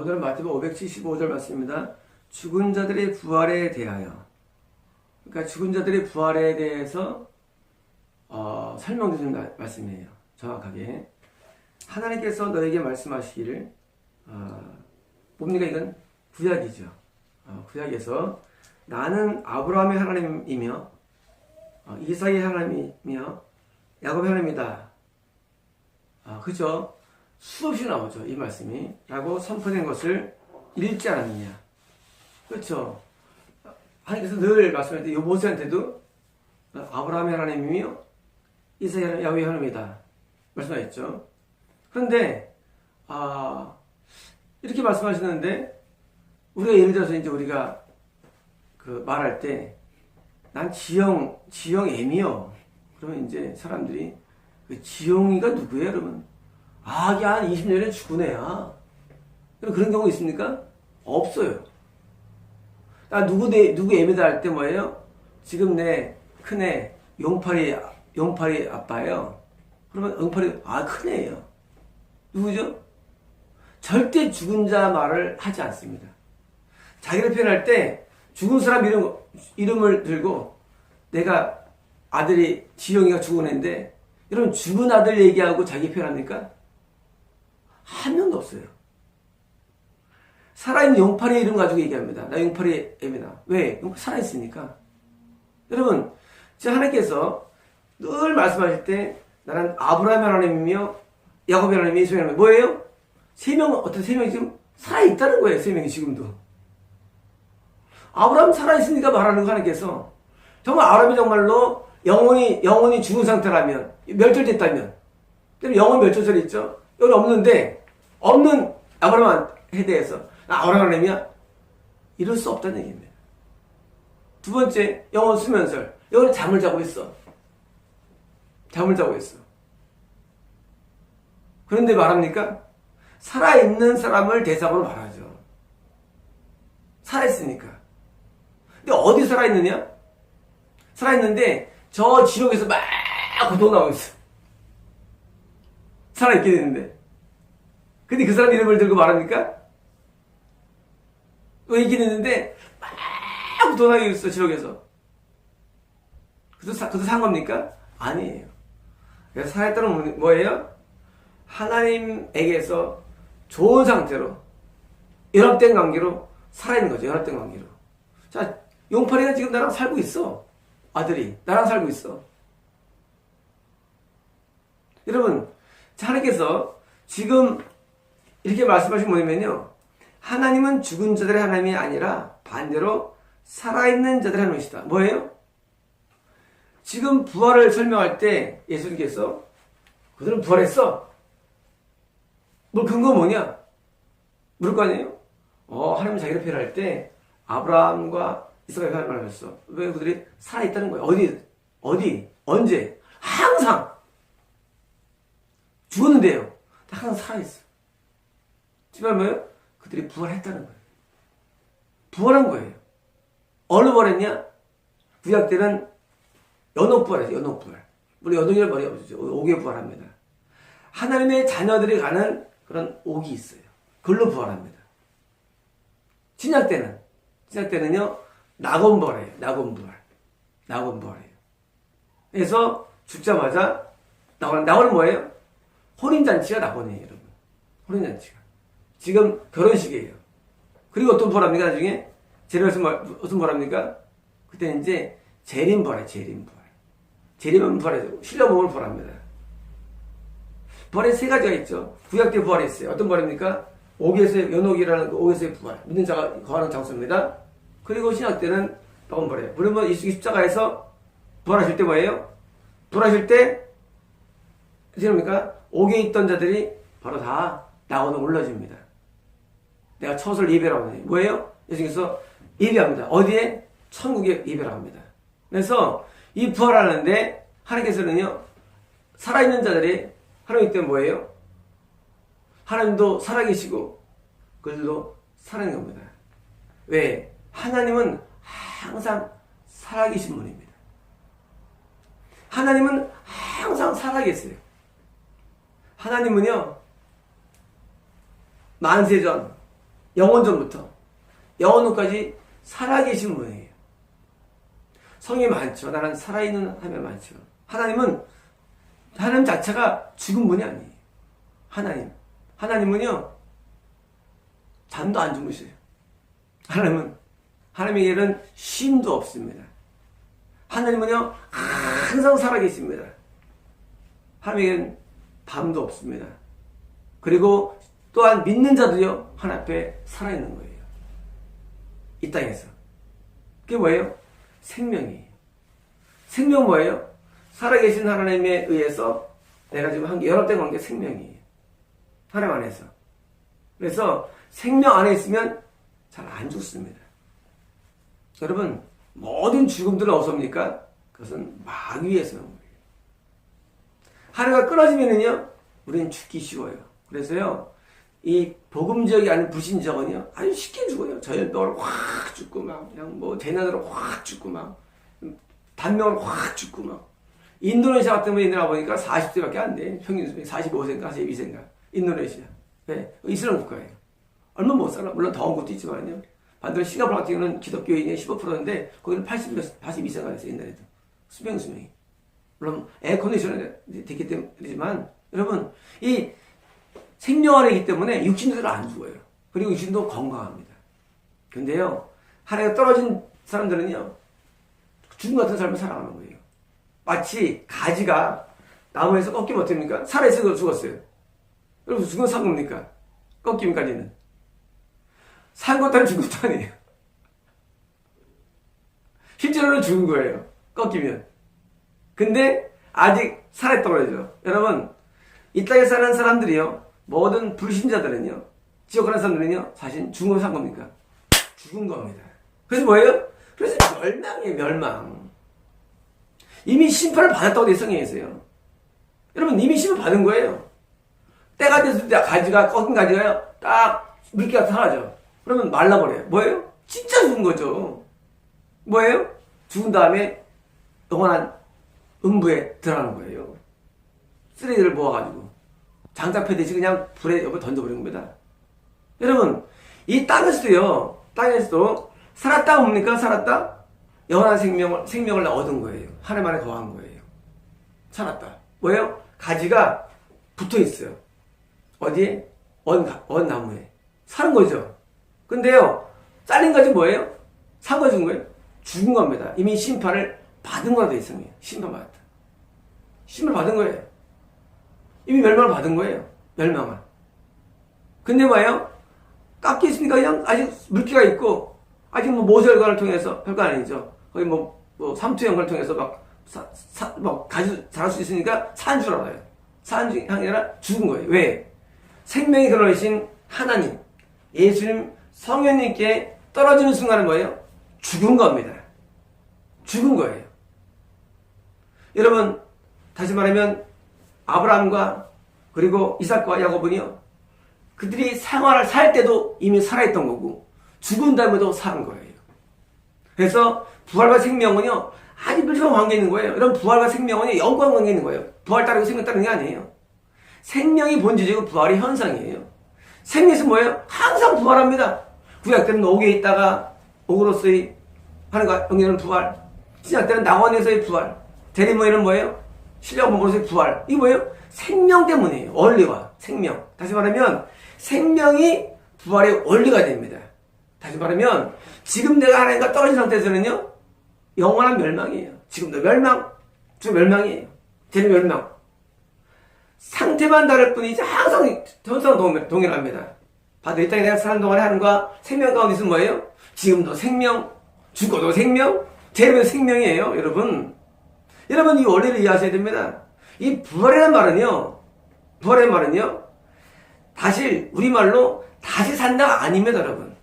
오늘은 마태복음 575절 말씀입니다. 죽은 자들의 부활에 대하여. 그러니까 죽은 자들의 부활에 대해서 설명드리는 말씀이에요. 정확하게. 하나님께서 너에게 말씀하시기를, 뭡니까? 이건 구약이죠. 구약에서 나는 아브라함의 하나님이며 이삭의 하나님이며 야곱의 하나님이다. 그죠? 수없이 나오죠. 이 말씀이. 라고 선포된 것을 읽지 않았느냐. 그렇죠. 하나님께서 늘 말씀할 때 모세한테도 아브라함의 하나님이며 이삭의 하나님, 야곱의 하나님이다. 말씀하셨죠. 그런데 이렇게 말씀하시는데 우리가 예를 들어서 이제 우리가 그 말할 때 난 지영 M이요. 그러면 이제 사람들이 그 지영이가 누구예요? 그러면 이게 한 20년에 죽은 애야. 그런 경우 있습니까? 없어요. 누구 M이다 할 때 뭐예요? 지금 내 큰애 용팔이 아빠예요. 그러면 용팔이 큰애예요. 누구죠? 절대 죽은 자 말을 하지 않습니다. 자기를 표현할 때 죽은 사람 이름을 들고 내가 아들이 지영이가 죽은 애인데 여러분 죽은 아들 얘기하고 자기 표현합니까? 한 명도 없어요. 살아있는 용팔이 이름 가지고 얘기합니다. 나 용팔이 애입니다. 왜? 살아있으니까. 여러분 하나님께서 늘 말씀하실 때 나는 아브라함의 하나님이며 야곱의 하나님이 이스라엘의 하나님. 뭐예요? 어떤 세 명이 지금 살아있다는 거예요. 세 명이 지금도. 아브라함 살아있으니까 말하는 거 하나님께서. 정말 아브라함이 정말로 영혼이 죽은 상태라면, 멸절됐다면, 영혼 멸절설이 있죠? 여기 없는 아브라함에 대해서, 아브라함 하나님이야? 이럴 수 없다는 얘기입니다. 두 번째, 영혼 수면설. 영혼이 잠을 자고 있어. 그런데 말합니까? 살아있는 사람을 대상으로 말하죠. 살아있으니까. 근데 어디 살아있느냐? 살아있는데 저 지옥에서 막 고통나고 있어. 살아있게 되는데. 근데 그 사람 이름을 들고 말합니까? 왜 있게 되는데 막 고통나고 있어, 지옥에서. 그것도 산 겁니까? 아니에요. 그래서 살아있다는 뭐예요? 하나님에게서 좋은 상태로 연합된 관계로 살아있는 거죠. 연합된 관계로. 자, 용팔이가 지금 나랑 살고 있어. 아들이 나랑 살고 있어. 여러분, 하나님께서 지금 이렇게 말씀하신 뭐냐면요, 하나님은 죽은 자들의 하나님이 아니라 반대로 살아있는 자들의 하나님이시다. 뭐예요? 지금 부활을 설명할 때 예수님께서 그들은 부활했어. 뭐 근거 뭐냐? 물을 거 아니에요? 하나님은 자기를 표현할 때 아브라함과 이삭을 말하셨어. 왜 그들이 살아있다는 거예요? 어디, 언제? 항상 죽었는데요. 항상 살아있어. 지금 뭐예요? 그들이 부활했다는 거예요. 부활한 거예요. 어느 부활했냐? 구약 때는 연옥부활이죠. 연옥부활. 물론 연옥이란 말이 없죠. 옥에 부활합니다. 하나님의 자녀들이 가는 그런 옥이 있어요. 그걸로 부활합니다. 신약 때는요, 낙원부활이에요. 낙원부활이에요. 그래서 죽자마자, 낙원은 뭐예요? 혼인잔치가 낙원이에요, 여러분. 혼인잔치가. 지금 결혼식이에요. 그리고 어떤 부활합니까, 나중에? 무슨 부활합니까? 그때는 이제 재림부활이에요, 재림부활. 재림은 부활이죠. 신령 몸을 부활합니다. 부활에 세 가지가 있죠. 구약 때 부활이 있어요. 어떤 부활입니까? 옥에서의 연옥이라는 그 옥에서의 부활. 믿는 자가 거하는 장소입니다. 그리고 신약 때는 낙원부활이에요. 그러면 예수님이 십자가에서 부활하실 때 뭐예요? 부활하실 때 어떻게 합니까? 옥에 있던 자들이 바로 다 낙원으로 올라집니다. 내가 처소를 예배라고 해요. 뭐예요? 예수님께서 예배합니다. 어디에? 천국에 예배라고 합니다. 그래서 이 부활하는데 하나님께서는요, 살아있는 자들이 하나님 때문에 뭐예요? 하나님도 살아계시고 그들도 살아있는 겁니다. 왜? 하나님은 항상 살아계신 분입니다. 하나님은 항상 살아계세요. 하나님은요, 만세전 영원전부터 영원후까지 살아계신 분이에요. 성이 많죠. 나는 살아있는 하나님 많죠. 하나님 자체가 죽은 분이 아니에요. 하나님은요 잠도 안 주무셔요. 하나님에게는 쉼도 없습니다. 하나님은요 항상 살아계십니다. 하나님에게는 밤도 없습니다. 그리고 또한 믿는 자도요 하나님 앞에 살아있는 거예요. 이 땅에서. 그게 뭐예요? 생명이에요. 생명은 뭐예요? 살아계신 하나님에 의해서 내가 지금 연합된 관계 생명이에요. 하나님 안에서. 그래서 생명 안에 있으면 잘 안 죽습니다. 여러분 모든 죽음들은 어디서 옵니까? 그것은 마귀에서 온 거예요. 하나가 끊어지면은요 우리는 죽기 쉬워요. 그래서요 이 복음적이 아닌 불신적은요 아주 쉽게 죽어요. 저혈병으로 확 죽고 막 그냥 뭐 대난으로 확 죽고 막 단명으로 확 죽고 막 인도네시아 같은 분이 있느라 보니까 40세밖에 안 돼. 평균 수명이 45세인가 42세인가 인도네시아. 네, 이슬람 국가예요. 얼마 못 살아. 물론 더운 것도 있지만요. 반대로 싱가포르 같은 경우는 기독교인이 15%인데 거기는 82세가 됐어요. 옛날에도. 수명이. 물론 에어컨디션이 됐기 때문이지만 여러분 이 생명 안에 있기 때문에 육신도 안 죽어요. 그리고 육신도 건강합니다. 근데요 하나가 떨어진 사람들은요 죽음 같은 삶을 살아가는 거예요. 마치 가지가 나무에서 꺾이면 어떻습니까? 살아있어도 죽었어요. 여러분 죽은 산 겁니까? 꺾임까지는. 산 것도 아니고 죽은 것도 아니에요. 실제로는 죽은 거예요. 꺾이면. 근데 아직 살아 떨어져요. 여러분 이 땅에 사는 사람들이요 모든 불신자들은요 지옥 가는 사람들은요 사실 죽은 산 겁니까? 죽은 겁니다. 그래서 뭐예요? 그래서 멸망이에요. 멸망. 이미 심판을 받았다고 돼 성경에서요. 여러분 이미 심판 받은 거예요. 때가 됐을 때 가지가 꺾인 가지가요 딱 물기가 사라져. 그러면 말라버려요. 뭐예요? 진짜 죽은 거죠. 뭐예요? 죽은 다음에 영원한 음부에 들어가는 거예요. 쓰레기를 모아가지고 장작패듯이 그냥 불에 옆에 던져버린 겁니다. 여러분 이 땅에서도 살았다 뭡니까? 살았다? 영원한 생명을 얻은 거예요. 하나님 안에 거한 거예요. 살았다. 뭐예요? 가지가 붙어 있어요. 어디에? 언나무에. 사는 거죠. 근데요, 잘린 가지 뭐예요? 산 거 준 거예요? 죽은 겁니다. 이미 심판을 받은 거라 돼 있어요. 심판받았다. 심을 받은 거예요. 이미 멸망을 받은 거예요. 멸망을. 근데 뭐예요? 깎여 있으니까 그냥 아직 물기가 있고, 아직 뭐 모세혈관을 통해서, 혈관 아니죠. 거기 삼투혈관을 통해서 가지 자랄 수 있으니까 산 줄 알아요. 산 중이 아니라 죽은 거예요. 왜? 생명이 그러신 하나님, 예수님, 성령님께 떨어지는 순간은 뭐예요? 죽은 겁니다. 죽은 거예요. 여러분, 다시 말하면, 아브라함과 그리고 이삭과 야곱은요, 그들이 생활을 살 때도 이미 살아있던 거고, 죽은 다음에도 사는 거예요. 그래서 부활과 생명은요, 아주 밀접한 관계에 있는 거예요. 이런 부활과 생명은 영광 관계에 있는 거예요. 부활 따르고 생명 따르는 게 아니에요. 생명이 본질이고 부활이 현상이에요. 생명이 뭐예요? 항상 부활합니다. 구약 때는 옥에 있다가 옥으로서의 하나님과 연결하는 부활. 신약 때는 낙원에서의 부활. 대리모에는 뭐예요? 신령 몸으로서의 부활. 이게 뭐예요? 생명 때문이에요. 원리와 생명. 다시 말하면 생명이 부활의 원리가 됩니다. 다시 말하면 지금 내가 하나님과 떨어진 상태에서는요 영원한 멸망이에요. 지금도 멸망, 저 멸망이에요. 쟤는 멸망. 상태만 다를 뿐이지 항상 동일합니다. 바로 이 땅에 내가 사는 동안에 하나님과 생명 가운데 있으면 뭐예요? 지금도 생명, 죽어도 생명, 쟤는 생명이에요. 여러분 이 원리를 이해하셔야 됩니다. 이 부활이라는 말은요 다시 우리말로 다시 산다가 아닙니다. 여러분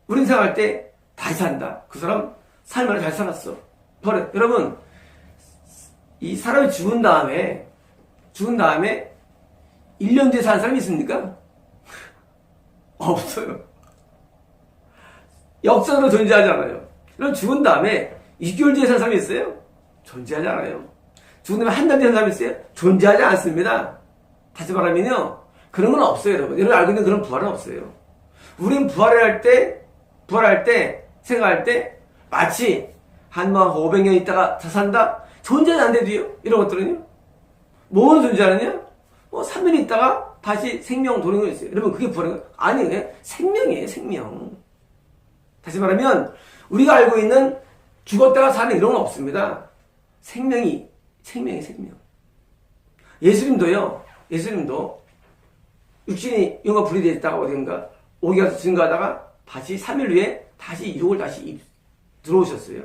우린 생각할 때 다시 산다. 그 사람 삶을 잘 살았어. 부활. 여러분 이 사람이 죽은 다음에 1년 뒤에 사는 사람이 있습니까? 없어요. 역사로 존재하지 않아요. 그럼 죽은 다음에 6개월 뒤에 사는 사람이 있어요? 존재하지 않아요. 죽은 다음에 한 달 뒤에 사는 사람이 있어요? 존재하지 않습니다. 다시 말하면요 그런 건 없어요. 여러분 알고 있는 그런 부활은 없어요. 우린 부활할 때, 생각할 때, 마치 한 500년 있다가 다 산다? 존재는 안 돼도요? 이런 것들은요? 뭐는 존재하느냐? 3일 있다가 다시 생명 도는 거 있어요. 여러분, 그게 부활인 거예요? 아니, 그냥 생명이에요, 생명. 다시 말하면, 우리가 알고 있는 죽었다가 사는 이런 건 없습니다. 생명이에요, 생명. 예수님도 육신이 영과 불이 되었다가 어딘가 오게 가서 증거하다가 다시 3일 후에 다시 육을 다시 들어오셨어요.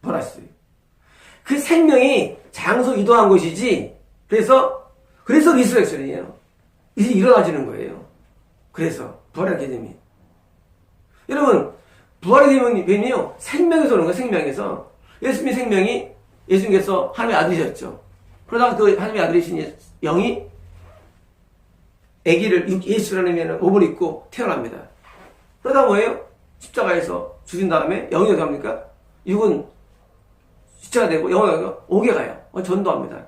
부활하셨어요. 그 생명이 장소 이동한 것이지, 그래서 리서렉션이에요. 이제 일어나지는 거예요. 그래서 부활의 개념이. 여러분, 부활의 개념이요, 생명에서 오는 거예요. 생명에서. 예수님의 생명이 예수님께서 하나님의 아들이셨죠. 그러다가 그 하나님의 아들이신 영이 아기를 예수라는 옷을 입고 태어납니다. 그러다 뭐예요? 십자가에서 죽인 다음에 영이 어디 갑니까? 육은 십자가 되고 영이 옥에 가요. 전도합니다.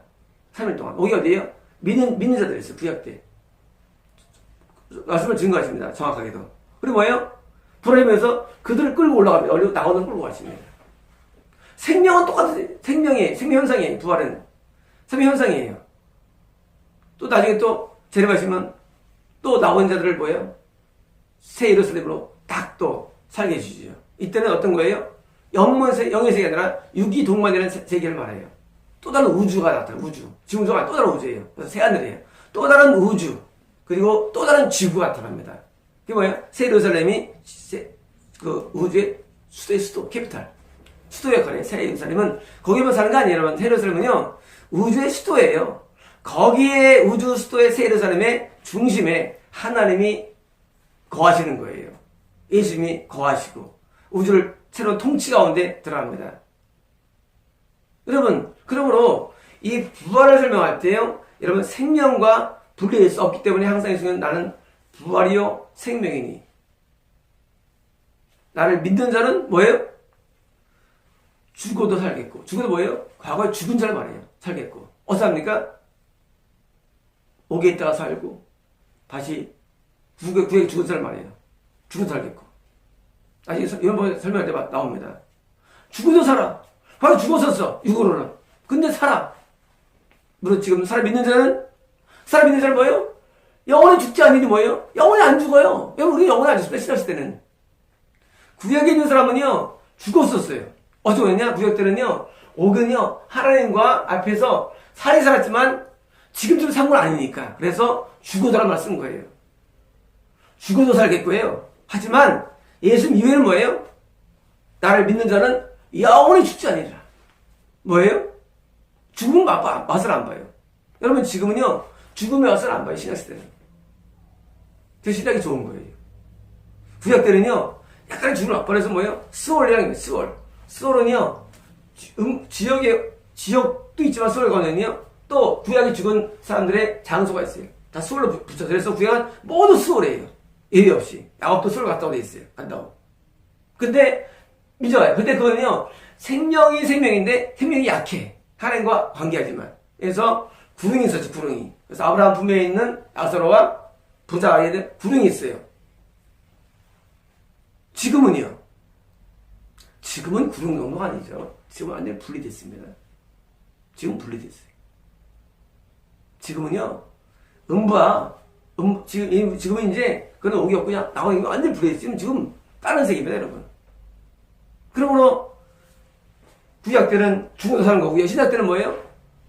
3일 동안. 옥이 어디에요? 믿는 자들이 있어요. 구약 때. 말씀을 증거하십니다. 정확하게도. 그리고 뭐예요? 부활하면서 그들을 끌고 올라갑니다. 나오는 끌고 가십니다. 생명은 똑같아요. 생명 현상이에요. 부활은. 생명 현상이에요. 또 나중에 또 재림하시면 또 나온 자들을 뭐예요? 새 예루살렘으로 딱 또 살게 해주시죠. 이때는 어떤 거예요? 영의 세계가 아니라 유기동반이라는 세계를 말해요. 또 다른 우주가 나타나요. 우주. 지금 우주가 또 다른 우주예요. 그래서 새하늘이에요. 또 다른 우주. 그리고 또 다른 지구가 나타납니다. 그게 뭐예요? 새 예루살렘이 그 우주의 수도, 캐피탈. 수도 역할이에요. 새 예루살렘은 거기만 사는 거 아니에요, 여러분. 새 예루살렘은요, 우주의 수도예요. 거기에 우주 수도의 새 예루살렘의 중심에 하나님이 거하시는 거예요. 예수님이 거하시고 우주를 새로운 통치 가운데 들어갑니다. 여러분, 그러므로 이 부활을 설명할 때요, 여러분 생명과 분리될 수 없기 때문에 항상 예수님은 나는 부활이요 생명이니, 나를 믿는 자는 뭐예요? 죽어도 살겠고, 죽어도 뭐예요? 과거에 죽은 자를 말해요. 살겠고. 어디서 합니까? 옥에 있다가 살고 다시 구약에 죽은 사람 말이에요. 죽은 살겠고. 나중에 이런 거 설명할 때 나옵니다. 죽어도 살아. 과거 죽었었어. 육으로는. 근데 살아. 물론 지금 사람 믿는 자는 뭐예요? 영원히 죽지 않으니 뭐예요? 영원히 안 죽어요. 우리 영원히 안 죽습니다. 신학시 때는. 구약에 있는 사람은요, 죽었었어요. 어쩌고 했냐? 구약 때는요, 옥은요, 하나님과 앞에서 살이 살았지만 지금쯤 산 건 아니니까. 그래서 죽어도란 쓴 거예요. 죽어도 살겠고요. 하지만 예수님 이후에는 뭐예요? 나를 믿는 자는 영원히 죽지 않으리라. 뭐예요? 죽음 맛을 안 봐요. 여러분 지금은요, 죽음의 맛을 안 봐요. 신약시대는. 그 신약이 좋은 거예요. 구약 때는요, 약간의 죽음을 맛보내서 뭐예요? 스월이라는 거예요. 스월은요, 지역도 있지만 스월 거는요, 또 구약이 죽은 사람들의 장소가 있어요. 다 수월로 붙여서. 그래서 구약은 모두 수월이에요. 예외 없이. 야곱도 수월 갔다고 돼 있어요. 간다고. 근데 믿어요. 근데 그거는요, 생명이 생명인데 생명이 약해. 하나님과 관계하지만. 그래서 구릉이 있었지, 구릉이. 그래서 아브라함 품에 있는 나사로와 부자 아이들 구릉이 있어요. 지금은요. 지금은 구릉 정도가 아니죠. 지금은 완전히 분리됐습니다. 지금 분리됐어요. 지금은요, 지금은 이제, 그런 옥이 없고, 그냥 나오는 게 완전히 불해졌어요. 지금 다른 세계입니다, 여러분. 그러므로, 구약 때는 죽어도 사는 거고요. 신약 때는 뭐예요?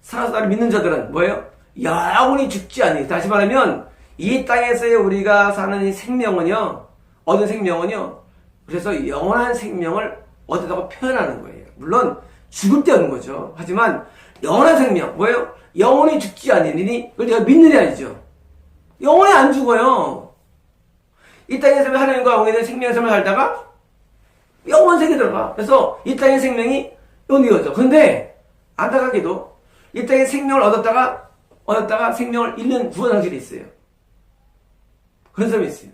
살아서 나를 믿는 자들은 뭐예요? 영원히 죽지 않니. 다시 말하면, 이 땅에서의 우리가 사는 이 생명은요, 얻은 생명은요, 그래서 영원한 생명을 얻었다고 표현하는 거예요. 물론, 죽을 때 얻는 거죠. 하지만, 영원한 생명, 뭐예요? 영원히 죽지 않으니, 그걸 내가 믿느냐, 아니죠? 영원히 안 죽어요. 이 땅에서 하나님과 영원히 생명의 삶을 살다가, 영원 세계 들어가. 그래서 이 땅의 생명이 영원히 이어져. 근데, 안타깝게도, 이 땅의 생명을 얻었다가 생명을 잃는 구원 상실이 있어요. 그런 사람이 있어요.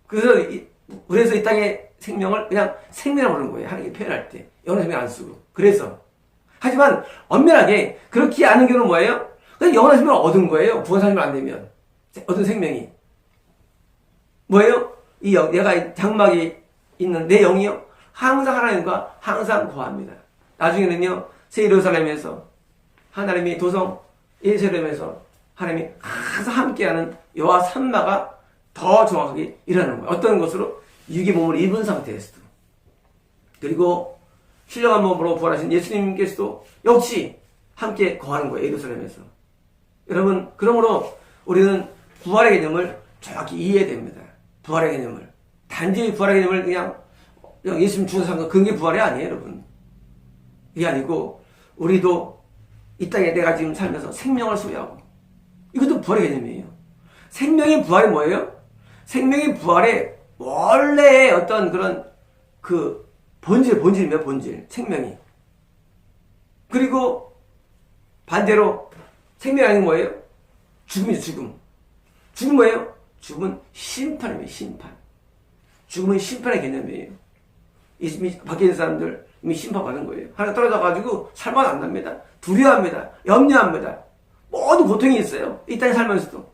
그래서 이 땅의 생명을 그냥 생명이라고 부르는 거예요. 하나님이 표현할 때. 영원한 생명 안 쓰고. 그래서. 하지만 엄밀하게 그렇게 아는 경우는 뭐예요? 그냥 영원한 생명을 얻은 거예요. 구원 상실을 안 되면 얻은 생명이 뭐예요? 내가 장막이 있는 내 영이요 항상 하나님과 항상 거합니다. 나중에는요 새 예루살렘에서 하나님이 도성 예루살렘에서 하나님이 항상 함께하는 여호와 산마가 더 정확하게 일어나는 거예요. 어떤 것으로? 육의 몸을 입은 상태에서도. 그리고 신령한 몸으로 부활하신 예수님께서도 역시 함께 거하는 거예요. 예루살렘에서. 여러분, 그러므로 우리는 부활의 개념을 정확히 이해해야 됩니다. 부활의 개념을. 단지 부활의 개념을 그냥 예수님 죽어서 산 거, 그게 부활이 아니에요, 여러분. 이게 아니고, 우리도 이 땅에 내가 지금 살면서 생명을 소유하고, 이것도 부활의 개념이에요. 생명의 부활이 뭐예요? 생명의 부활의 원래의 어떤 그런 본질입니다, 본질. 생명이. 그리고 반대로 생명이 아닌 뭐예요? 죽음이죠, 죽음. 죽음 뭐예요? 죽음은 심판입니다, 심판. 죽음은 심판의 개념이에요. 이미 밖에 있는 사람들 이미 심판받은 거예요. 하나 떨어져가지고 살만 안 납니다. 두려워합니다. 염려합니다. 모든 고통이 있어요. 이 땅에 살면서도.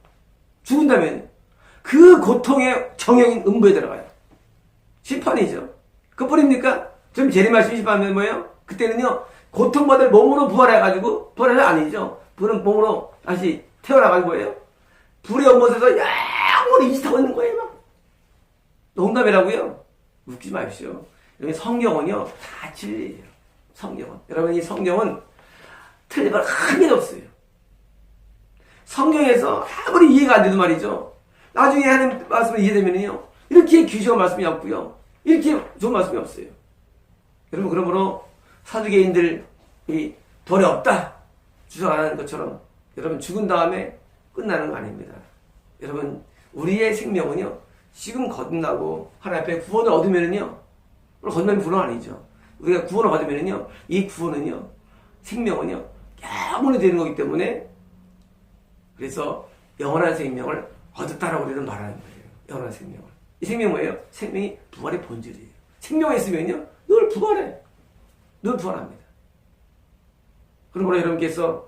죽은다면 그 고통의 정형인 음부에 들어가요. 심판이죠. 그뿐입니까? 좀 재림하신 심판은 뭐예요? 그때는요 고통받을 몸으로 부활해가지고, 부활은 아니죠. 부활은 몸으로 다시 태어나가지고 뭐예요? 불의 연못에서 영원히 이식하고 있는 거예요. 막. 농담이라고요? 웃지 마십시오. 여러분 성경은요 다 진리예요. 성경은. 여러분 이 성경은 틀린 말 한 개도 없어요. 성경에서 아무리 이해가 안 돼도 말이죠. 나중에 하나님 말씀을 이해되면요 이렇게 귀중한 말씀이 없고요. 이렇게 좋은 말씀이 없어요. 여러분 그러므로 사두개인들이 벌이 없다 주장하는 것처럼 여러분 죽은 다음에 끝나는 거 아닙니다. 여러분 우리의 생명은요 지금 거듭나고 하나님 앞에 구원을 얻으면은요 거듭나면 구원은 아니죠. 우리가 구원을 받으면은요 이 구원은요 생명은요 영원히 되는 거기 때문에 그래서 영원한 생명을 얻었다라고 우리는 말하는 거예요. 영원한 생명을. 이 생명이 뭐예요? 생명이 부활의 본질이에요. 생명이 있으면요 늘 부활해. 늘 부활합니다. 그러므로 여러분께서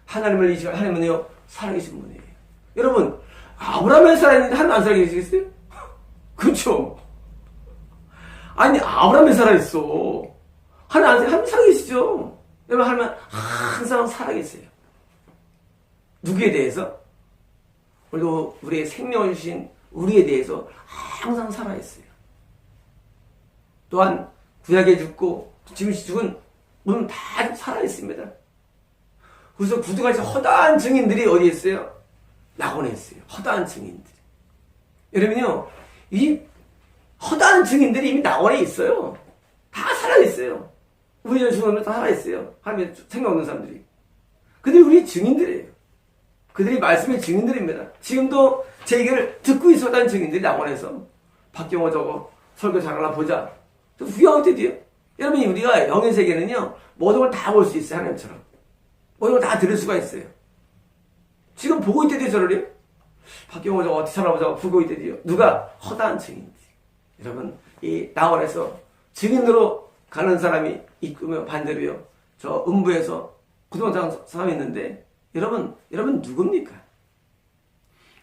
하나님을 이시가 하나님은요 살아계신 분이에요. 여러분 아브라함이 살아있는데 하나님 안 살아계시겠어요? 그렇죠. 아니 아브라함이 살아있어. 하나님 살아계시죠. 여러분 하나님은 항상 살아계세요. 누구에 대해서? 우리도 우리의 생명을 주신 우리에 대해서 항상 살아있어요. 또한 구약에 죽고 지금 죽은 우리는 다 살아있습니다. 그래서 구두같이 허다한 증인들이 어디에 있어요? 낙원에 있어요. 허다한 증인들이. 여러분요 이 허다한 증인들이 이미 낙원에 있어요. 다 살아있어요. 우리 전 죽으면 다 살아있어요. 하나님의 생명 없는 사람들이. 그들이 우리 증인들이에요. 그들이 말씀의 증인들입니다. 지금도 제 얘기를 듣고 있었다는 증인들이 낙원에서 박경호 저거 설교 잘하나 보자. 저 구경할 때도요. 여러분 우리가 영의 세계는요 모든 걸 다 볼 수 있어요. 하나님처럼. 모든 걸 다 들을 수가 있어요. 지금 보고 있대도요 저를요. 박경호 저거 어떻게 살아보자고 보고 있대도요. 누가? 허다한 증인들. 여러분 이 낙원에서 증인으로 가는 사람이 있으면 반대로요. 저 음부에서 구동상 사람이 있는데 여러분 누굽니까?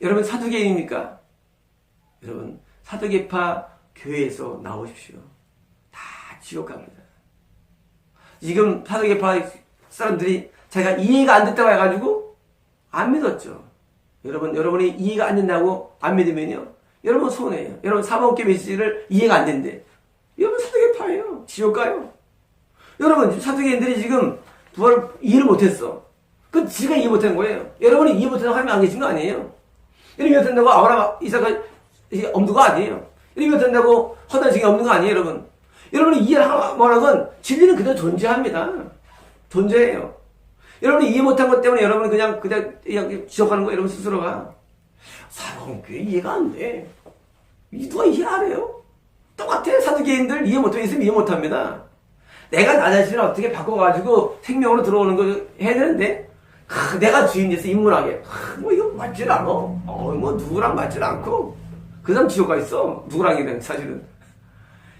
여러분 사두개인입니까? 여러분 사두개파 교회에서 나오십시오. 다 지옥 갑니다. 지금 사두개파 사람들이 자기가 이해가 안 됐다고 해가지고 안 믿었죠. 여러분이 이해가 안 된다고 안 믿으면요 여러분 손해예요. 여러분 사복개 메시지를 이해가 안 된대. 여러분 사두개파예요. 지옥 가요. 여러분 사두개인들이 지금 부활을 이해를 못했어. 그 지가 이해 못한 거예요. 여러분이 이해 못해서 하나님 안 계신 거 아니에요. 이해 못한다고 아브라함, 이삭이 없는 거 아니에요. 이해 못한다고 허다한 증이 없는 거 아니에요, 여러분. 여러분이 이해를 하는 건 진리는 그대로 존재합니다. 존재해요. 여러분이 이해 못한 것 때문에 여러분은 그냥 지적하는 거예요, 여러분 스스로가. 사복교회 이해가 안 돼. 누가 이해 안 해요? 똑같아. 사두개인들 이해 못하면 있으면 이해 못합니다. 내가 나 자신을 어떻게 바꿔가지고 생명으로 들어오는 걸 해야 되는데 내가 주인 돼서 인문하게 뭐 이거 맞질 않아. 뭐 누구랑 맞질 않고 그 사람 지옥 가 있어. 누구랑이든 사실은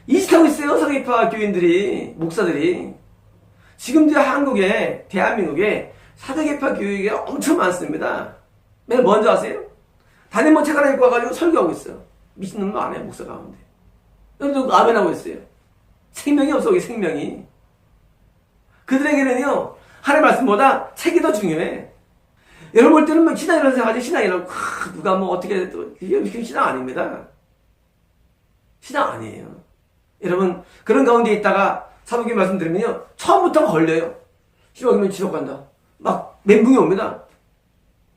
이식하고 있어요. 사두개파 교인들이 목사들이. 지금도 한국에 대한민국에 사두개파 교회가 엄청 많습니다. 맨 먼저 아세요? 담임모 책 하나 입고 와가지고 설교하고 있어요. 미친놈 많아요, 목사 가운데. 여러분들 아멘하고 있어요. 생명이 없어, 여기 생명이. 그들에게는요, 하나님의 말씀보다 책이 더 중요해. 여러분 볼 때는 뭐 신앙이라고 생각하지, 신앙이라고, 누가 뭐 어떻게, 이게 신앙 아닙니다. 신앙 아니에요. 여러분, 그런 가운데 있다가 사도행전 말씀드리면요, 처음부터 걸려요. 지옥이면 지옥 간다. 막 멘붕이 옵니다.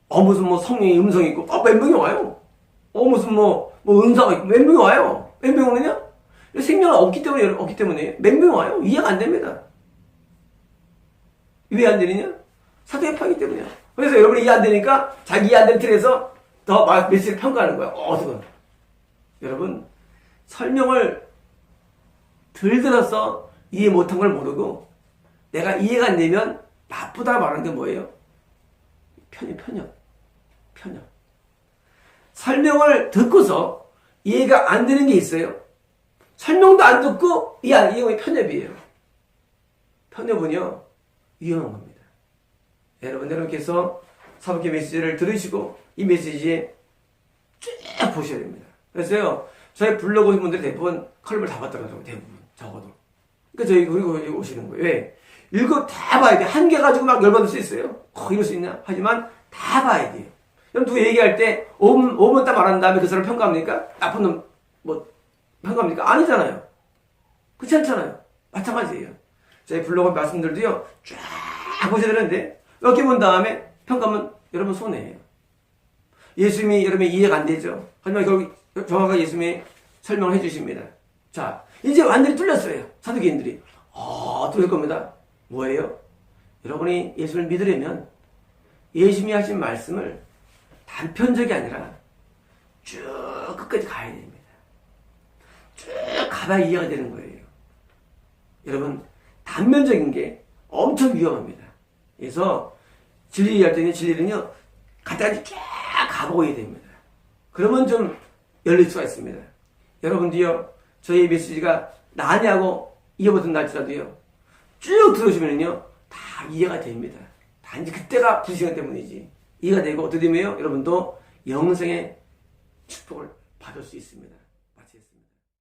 무슨 뭐 성령의 음성이 있고, 멘붕이 와요. 무슨 뭐 은사가 있고, 멘붕이 와요. 멘붕이 오느냐? 생명은 없기 때문에, 멘붕이 와요. 이해가 안 됩니다. 왜 안 되느냐? 사도의 파기 때문이야. 그래서 여러분이 이해 안 되니까 자기 이해 안 되는 틀에서 더 메시지를 평가하는 거야. 어떡해. 여러분, 설명을 덜 들어서 이해 못한 걸 모르고 내가 이해가 안 되면 나쁘다 말하는 게 뭐예요? 편협. 설명을 듣고서 이해가 안 되는 게 있어요. 설명도 안 듣고 이게 편협이에요. 편협은요, 위험한 겁니다. 여러분께서 사도행전 메시지를 들으시고 이 메시지에 쭉 보셔야 됩니다. 그래서요, 저희 블로그 오신 분들이 대부분 컬럼을 다 봤더라고요. 대부분 적어도. 그러니까 저희 오시는 거예요. 왜? 읽어 다 봐야 돼. 한 개 가지고 막 열받을 수 있어요. 이럴 수 있냐? 하지만 다 봐야 돼요. 그럼 누구 얘기할 때 5분 딱 말한 다음에 그 사람 평가합니까? 나쁜 놈 평가합니까? 아니잖아요. 그렇지 않잖아요. 마찬가지예요. 저희 블로그 말씀들도요, 쫙 보셔야 되는데 몇 개 본 다음에 평가하면 여러분 손해예요. 예수님이 여러분 이해가 안 되죠. 하지만 결국 정확하게 예수님이 설명을 해주십니다. 자, 이제 완전히 뚫렸어요. 사두개인들이. 뚫릴 겁니다. 뭐예요? 여러분이 예수를 믿으려면 예수님이 하신 말씀을 단편적이 아니라 쭉 끝까지 가야 됩니다. 쭉 가봐야 이해가 되는 거예요. 여러분, 단면적인 게 엄청 위험합니다. 그래서 진리 얘기할 때는 진리는요, 가다가 쫙 가보고 해야 됩니다. 그러면 좀 열릴 수가 있습니다. 여러분도요, 저희 메시지가 나냐고 이해보던 날지라도요, 쭉 들어오시면요, 다 이해가 됩니다. 단지 그때가 불시간 때문이지. 이해가 되고, 어떻게 되면요, 여러분도 영생의 축복을 받을 수 있습니다.